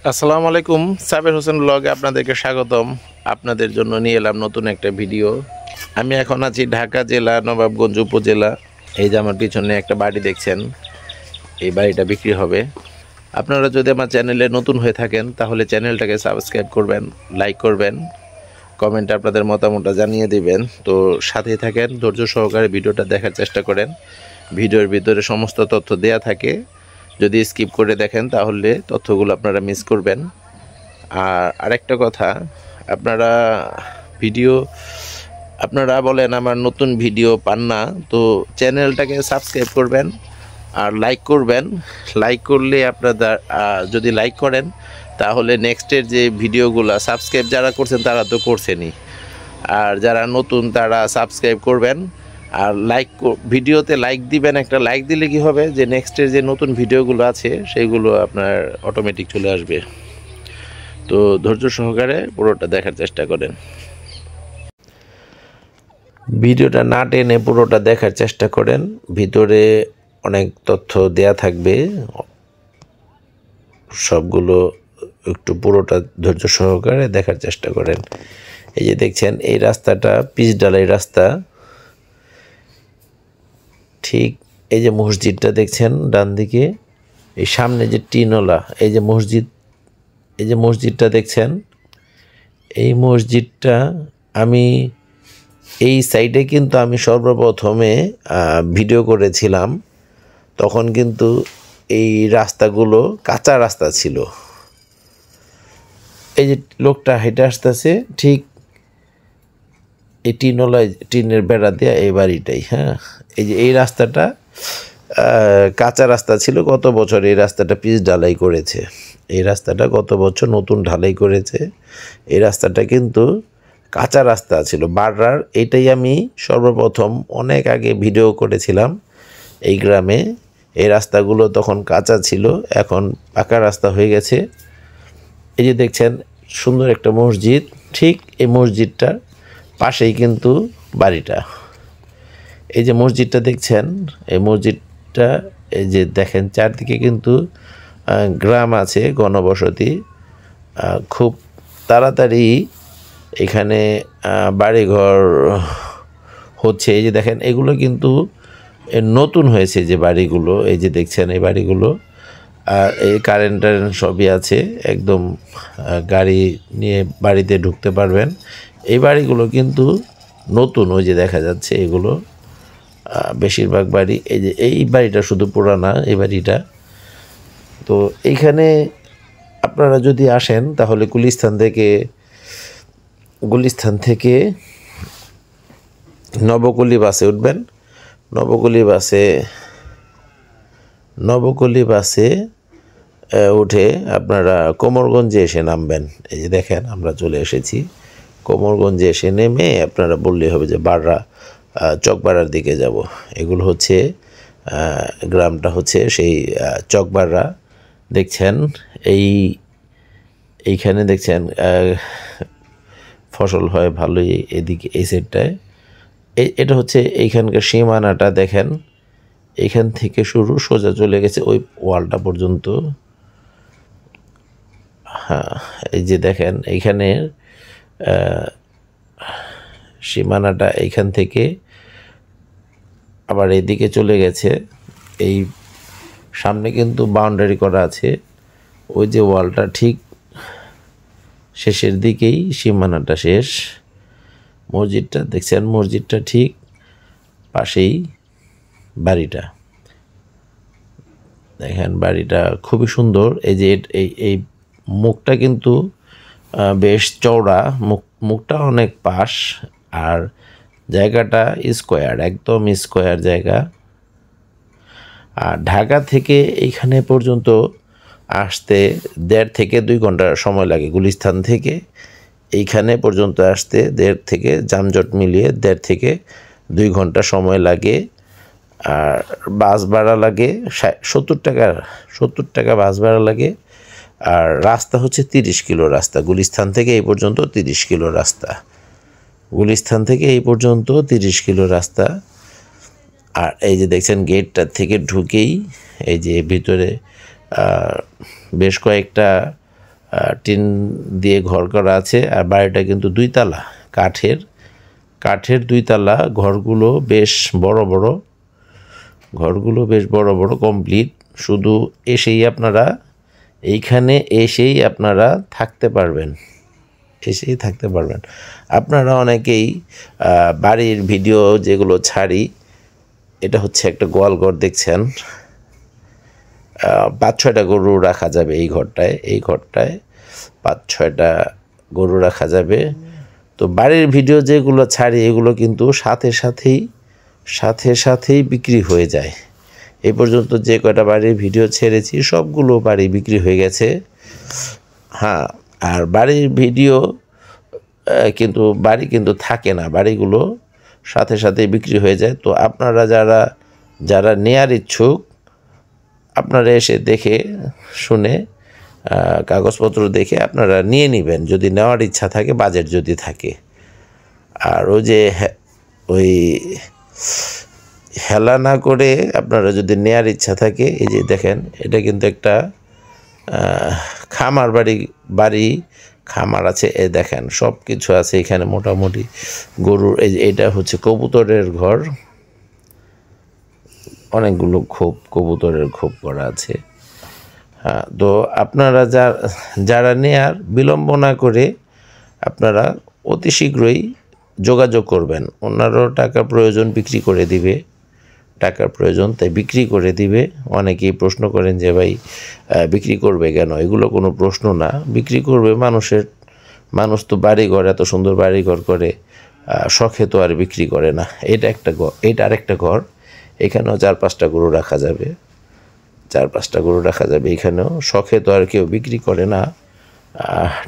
আসসালামু আলাইকুম। সাবের হোসেন ব্লগে আপনাদেরকে স্বাগতম। আপনাদের জন্য নিয়ে এলাম নতুন একটা ভিডিও। আমি এখন আছি ঢাকা জেলা নবাবগঞ্জ উপজেলা। এই যে আমার পিছনে একটা বাড়ি দেখছেন, এই বাড়িটা বিক্রি হবে। আপনারা যদি আমার চ্যানেলে নতুন হয়ে থাকেন তাহলে চ্যানেলটাকে সাবস্ক্রাইব করবেন, লাইক করবেন, কমেন্টে আপনাদের মতামতটা জানিয়ে দিবেন। তো সাথেই থাকেন, ধৈর্য সহকারে ভিডিওটা দেখার চেষ্টা করেন। ভিডিওর ভিতরে সমস্ত তথ্য দেয়া থাকে, যদি স্কিপ করে দেখেন তাহলে তথ্যগুলো আপনারা মিস করবেন। আর আরেকটা কথা, আপনারা ভিডিও আপনারা বলেন আমার নতুন ভিডিও পান না, তো চ্যানেলটাকে সাবস্ক্রাইব করবেন আর লাইক করবেন। লাইক করলে আপনারা যদি লাইক করেন তাহলে নেক্সটের যে ভিডিওগুলো সাবস্ক্রাইব যারা করছেন তারা তো করছেনই, আর যারা নতুন তারা সাবস্ক্রাইব করবেন আর লাইক ভিডিওতে লাইক দিবেন। একটা লাইক দিলে কি হবে যে নেক্সটের যে নতুন ভিডিওগুলো আছে সেইগুলো আপনার অটোমেটিক চলে আসবে। তো ধৈর্য সহকারে পুরোটা দেখার চেষ্টা করেন। ভিডিওটা না টেনে পুরোটা দেখার চেষ্টা করেন, ভিতরে অনেক তথ্য দেয়া থাকবে, সবগুলো একটু পুরোটা ধৈর্য সহকারে দেখার চেষ্টা করেন। এই যে দেখছেন এই রাস্তাটা পিচ ঢালাই রাস্তা। ঠিক এই যে মসজিদটা দেখছেন ডান দিকে, এই সামনে যে টিনওয়ালা এই যে মসজিদ, এই যে মসজিদটা দেখছেন, এই মসজিদটা আমি এই সাইডে কিন্তু আমি সর্বপ্রথমে ভিডিও করেছিলাম। তখন কিন্তু এই রাস্তাগুলো কাঁচা রাস্তা ছিল। এই যে লোকটা হেঁটে আসতেছে ঠিক এই টিনওয়ালায় টিনের বেড়া দেওয়া এই বাড়িটাই। হ্যাঁ, এই যে এই রাস্তাটা কাঁচা রাস্তা ছিল। গত বছর এই রাস্তাটা পিচ ঢালাই করেছে। এই রাস্তাটা গত বছর নতুন ঢালাই করেছে। এই রাস্তাটা কিন্তু কাঁচা রাস্তা ছিল বাড়রার। এটাই আমি সর্বপ্রথম অনেক আগে ভিডিও করেছিলাম। এই গ্রামে এই রাস্তাগুলো তখন কাঁচা ছিল, এখন পাকা রাস্তা হয়ে গেছে। এই যে দেখছেন সুন্দর একটা মসজিদ, ঠিক এই মসজিদটার পাশেই কিন্তু বাড়িটা। এই যে মসজিদটা দেখছেন, এই মসজিদটা এই যে দেখেন চারদিকে কিন্তু গ্রাম আছে, ঘনবসতি। খুব তাড়াতাড়ি এখানে বাড়িঘর হচ্ছে। এই যে দেখেন এগুলো কিন্তু নতুন হয়েছে যে বাড়িগুলো, এই যে দেখছেন এই বাড়িগুলো। আর এই কারেন্ট সবই আছে, একদম গাড়ি নিয়ে বাড়িতে ঢুকতে পারবেন। এই বাড়িগুলো কিন্তু নতুন, ওই যে দেখা যাচ্ছে এগুলো বেশিরভাগ বাড়ি। এই যে এই বাড়িটা শুধু পুরানা এই বাড়িটা। তো এইখানে আপনারা যদি আসেন তাহলে গুলিস্তান থেকে নবকুলি বাসে উঠবেন। নবকুলি বাসে উঠে আপনারা কোমরগঞ্জে এসে নামবেন। এই যে দেখেন আমরা চলে এসেছি কোমরগঞ্জে। এসে নেমে আপনারা বললেই হবে যে বাড়রা চকবাড়ার দিকে যাব। এগুলো হচ্ছে গ্রামটা হচ্ছে সেই চকবাড়া। দেখছেন এইখানে দেখছেন ফসল হয় ভালোই এদিকে এই সাইডটায়। এটা হচ্ছে এইখানকার সীমানাটা দেখেন, এইখান থেকে শুরু সোজা চলে গেছে ওই ওয়ালটা পর্যন্ত। হ্যাঁ, এই যে দেখেন এইখানের সীমানাটা এইখান থেকে আবার এদিকে চলে গেছে। এই সামনে কিন্তু বাউন্ডারি করা আছে, ওই যে ওয়ালটা ঠিক শেষের দিকেই সীমানাটা শেষ। মসজিদটা দেখছেন, মসজিদটা ঠিক পাশেই বাড়িটা। দেখেন বাড়িটা খুবই সুন্দর। এই যে এই মুখটা কিন্তু বেশ চওড়া, মুখটা অনেক পাশ, আর জায়গাটা স্কোয়ার, একদম স্কোয়ার জায়গা। আর ঢাকা থেকে এইখানে পর্যন্ত আসতে 1.5 থেকে 2 ঘন্টা সময় লাগে। গুলিস্তান থেকে এইখানে পর্যন্ত আসতে 1.5 থেকে যানজট মিলিয়ে 1.5 থেকে 2 ঘন্টা সময় লাগে। আর বাস ভাড়া লাগে 70 টাকা বাস ভাড়া লাগে। আর রাস্তা হচ্ছে 30 কিলো রাস্তা। গুলিস্তান থেকে এই পর্যন্ত 30 কিলো রাস্তা। গুলিস্তান থেকে এই পর্যন্ত 30 কিলো রাস্তা। আর এই যে দেখছেন গেটটা থেকে ঢুকেই এই যে ভিতরে বেশ কয়েকটা টিন দিয়ে ঘর করা আছে। আর বাড়িটা কিন্তু 2 তলা, কাঠের 2 তলা। ঘরগুলো বেশ বড় বড়, কমপ্লিট। শুধু এইখানে এসেই আপনারা থাকতে পারবেন। আপনারা অনেকেই বাড়ির ভিডিও যেগুলো ছাড়ি, এটা হচ্ছে একটা গোয়ালঘর দেখছেন, 5-6টা গরু রাখা যাবে এই ঘরটায় 5-6টা গরু রাখা যাবে। তো বাড়ির ভিডিও যেগুলো ছাড়ি এগুলো কিন্তু সাথে সাথেই বিক্রি হয়ে যায়। এই পর্যন্ত যে কয়টা বাড়ির ভিডিও ছেড়েছি সবগুলো বাড়ি বিক্রি হয়ে গেছে। হ্যাঁ, আর বাড়ির ভিডিও বাড়ি কিন্তু থাকে না, বাড়িগুলো সাথে সাথে বিক্রি হয়ে যায়। তো আপনারা যারা নেয়ার ইচ্ছুক, আপনারা এসে দেখে শুনে কাগজপত্র দেখে আপনারা নিয়ে নেবেন, যদি নেওয়ার ইচ্ছা থাকে, বাজেট যদি থাকে। আর ওই হেলা না করে আপনারা যদি নেয়ার ইচ্ছা থাকে, এই যে দেখেন, এটা কিন্তু একটা খামার বাড়ি খামার আছে। দেখেন সব কিছু আছে এখানে মোটামুটি। গরুর এটা হচ্ছে কবুতরের ঘর, অনেকগুলো কবুতরের খোপ করা আছে। হ্যাঁ, তো আপনারা যারা নেয়ার, বিলম্ব না করে আপনারা অতি শীঘ্রই যোগাযোগ করবেন। ওনারও টাকার প্রয়োজন, টাকার প্রয়োজন, তাই বিক্রি করে দিবে। অনেকেই প্রশ্ন করেন যে ভাই বিক্রি করবে কেন? এগুলো কোনো প্রশ্ন না, বিক্রি করবে। মানুষ তো বাড়িঘর, এত সুন্দর বাড়িঘর করে, শখে তো আর বিক্রি করে না। এটা আরেকটা ঘর, এখানেও 4-5টা গরু রাখা যাবে। এখানেও শখে তো আর কেউ বিক্রি করে না,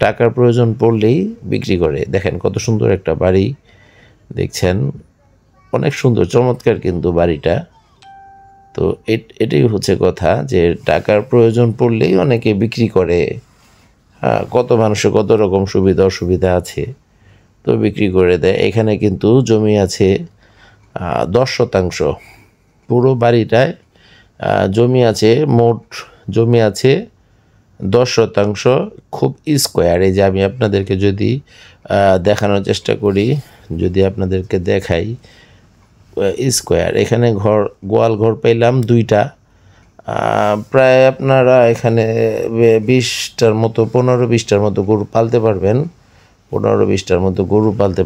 টাকার প্রয়োজন পড়লেই বিক্রি করে। দেখেন কত সুন্দর একটা বাড়ি দেখছেন, অনেক সুন্দর, চমৎকার কিন্তু বাড়িটা। তো এটাই হচ্ছে কথা, যে টাকার প্রয়োজন পড়লেই অনেকে বিক্রি করে। হ্যাঁ, কত মানুষের কত রকম সুবিধা অসুবিধা আছে, তো বিক্রি করে দেয়। এখানে কিন্তু জমি আছে 10 শতাংশ, পুরো বাড়িটায় মোট জমি আছে 10 শতাংশ, খুব স্কোয়ার। এই যে আমি আপনাদেরকে যদি দেখানোর চেষ্টা করি, যদি আপনাদেরকে দেখাই, স্কোয়ার। এখানে গোয়াল ঘর পেলাম 2টা, প্রায় আপনারা এখানে 20টার মতো, 15-20টার মতো গরু পালতে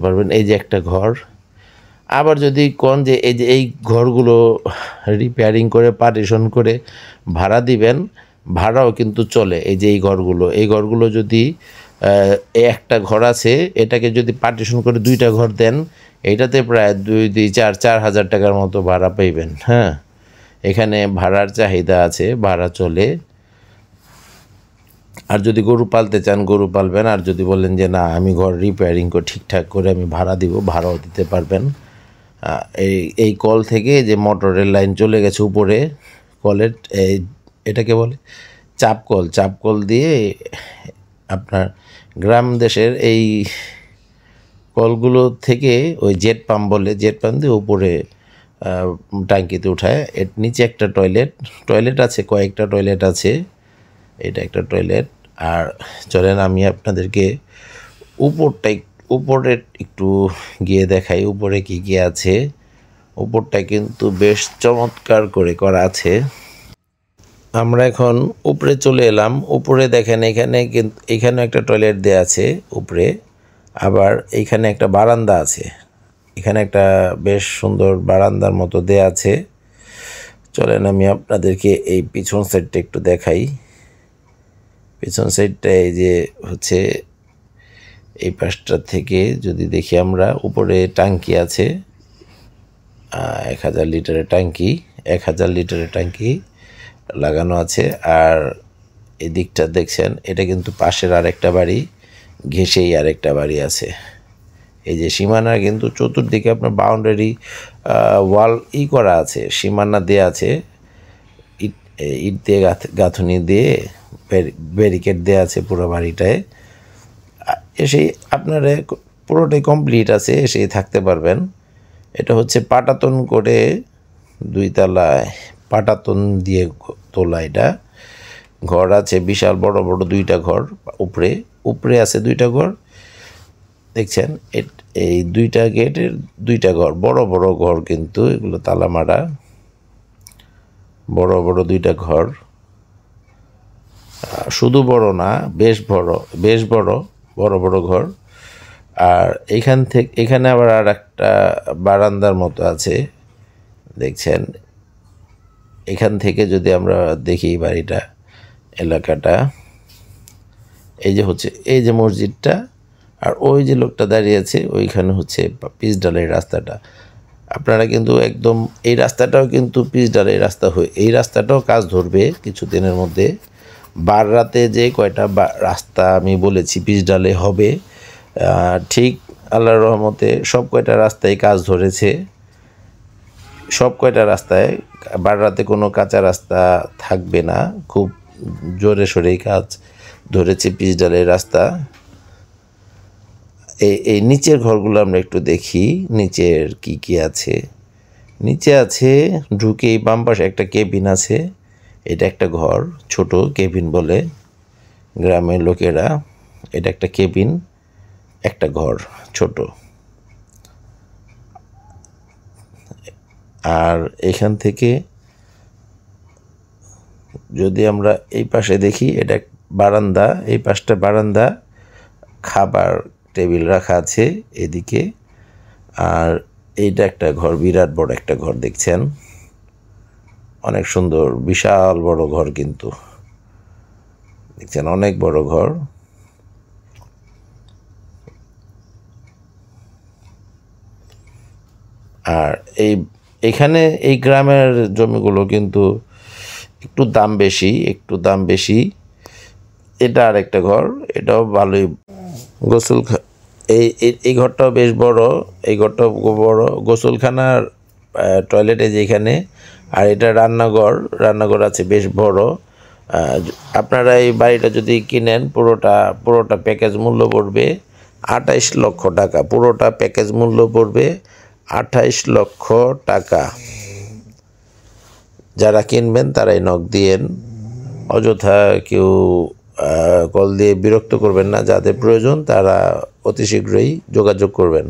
পারবেন। এই যে একটা ঘর। আবার যদি কোন যে এই ঘরগুলো রিপেয়ারিং করে, পার্টিশন করে ভাড়া দিবেন, ভাড়াও কিন্তু চলে। এই যে এই ঘরগুলো যদি একটা ঘর আছে, এটাকে যদি পার্টিশন করে 2টা ঘর দেন, এইটাতে প্রায় 2-4 টাকার মতো ভাড়া পাইবেন। হ্যাঁ, এখানে ভাড়ার চাহিদা আছে, ভাড়া চলে। আর যদি গরু পালতে চান, গরু পালবেন। আর যদি বলেন যে না, আমি ঘর রিপেয়ারিং করে ঠিকঠাক করে আমি ভাড়া দিব, ভাড়াও দিতে পারবেন। এই কল থেকে যে মোটরের লাইন চলে গেছে উপরে, কলের এটাকে বলে চাপকল দিয়ে আপনার গ্রাম দেশের এই কলগুলো থেকে ওই জেট পাম্প দিয়ে উপরে ট্যাঙ্কিতে উঠায়। এর নিচে একটা টয়লেট আছে, কয়েকটা টয়লেট আছে, এটা একটা টয়লেট। আর চলেন আমি আপনাদেরকে উপরে একটু গিয়ে দেখাই, উপরে কি আছে। উপরটা কিন্তু বেশ চমৎকার করে করা আছে। আমরা এখন উপরে চলে এলাম। উপরে দেখেন, এখানে একটা টয়লেট দেয়া আছে উপরে, আবার এইখানে একটা বারান্দা আছে। এখানে একটা বেশ সুন্দর বারান্দার মতো দেয়া আছে। চলেন আমি আপনাদেরকে এই পিছন সাইডটা একটু দেখাই। পিছন সাইডটা এই যে হচ্ছে, এই পাশটা থেকে যদি দেখি আমরা, উপরে ট্যাঙ্কি আছে, 1000 লিটারের ট্যাঙ্কি লাগানো আছে। আর এই দিকটা দেখছেন, এটা কিন্তু পাশের আরেকটা বাড়ি, ঘেঁষেই আরেকটা বাড়ি আছে। এই যে সীমানা কিন্তু চতুর্দিকে আপনার বাউন্ডারি ওয়াল করা আছে, সীমানা দেওয়া আছে, ইট দিয়ে গাঁথনি দিয়ে ব্যারিকেড দেওয়া আছে পুরো বাড়িটায়। এসেই আপনারা পুরোটাই কমপ্লিট আছে, এসেই থাকতে পারবেন। এটা হচ্ছে পাটাতন করে 2 তলায় পাটাতন দিয়ে তোলা। এটা ঘর আছে, বিশাল বড় বড় দুইটা ঘর। উপরে উপরে আছে দুইটা ঘর, দেখছেন। এই দুইটা গেটের দুইটা ঘর, বড় বড় ঘর, কিন্তু এগুলো তালা মারা, বড় বড় দুইটা ঘর। শুধু বড় না, বেশ বড়, বেশ বড়, বড় বড় ঘর। আর এখানে আবার আর একটা বারান্দার মতো আছে, দেখছেন। এখান থেকে যদি আমরা দেখি বাড়িটা, এলাকাটা, এই যে মসজিদটা, আর ওই যে লোকটা দাঁড়িয়ে আছে ওইখানে হচ্ছে পিচ ঢালাই রাস্তাটা। আপনারা কিন্তু একদম এই রাস্তাটাও কিন্তু পিচ ঢালাই রাস্তা এই রাস্তাটাও কাজ ধরবে কিছুদিনের মধ্যে। রাতে যে কয়টা রাস্তা আমি বলেছি পিচ ঢালাই হবে, ঠিক আল্লাহর রহমতে সব কয়টা রাস্তায় কাজ ধরেছে। সব কয়টা রাস্তায় রাতে কোনো কাঁচা রাস্তা থাকবে না, খুব জোরে সোরেই কাজ ধরেছে পিচ ঢালাই রাস্তা। এই নিচের ঘরগুলো আমরা একটু দেখি, নিচের কি আছে। নিচে আছে ঢুকেই বাম পাশে একটা কেবিন আছে, এটা একটা ঘর, ছোট কেবিন বলে গ্রামের লোকেরা। এটা একটা কেবিন, একটা ঘর ছোট। আর এখান থেকে যদি আমরা এই পাশে দেখি, এটা বারান্দা, এই পাশটা বারান্দা, খাবার টেবিল রাখা আছে এদিকে। আর এইটা একটা ঘর, বিরাট বড় একটা ঘর, দেখছেন, অনেক সুন্দর, বিশাল বড় ঘর, কিন্তু দেখছেন অনেক বড় ঘর। আর এখানে এই গ্রামের জমিগুলো কিন্তু একটু দাম বেশি। এটা আর একটা ঘর, এটাও ভালোই। এই ঘরটাও বেশ বড়, এই ঘরটাও বড়, গোসলখানার টয়লেটে যেখানে। আর এটা রান্নাঘর আছে বেশ বড়। আপনারা এই বাড়িটা যদি কিনেন, পুরোটা প্যাকেজ মূল্য পড়বে 28 লক্ষ টাকা। পুরোটা প্যাকেজ মূল্য পড়বে 28 লক্ষ টাকা। যারা কিনবেন তারাই নক দিয়েন, অযথা কেউ কল দিয়ে বিরক্ত করবেন না। যাদের প্রয়োজন তারা অতি শীঘ্রই যোগাযোগ করবেন।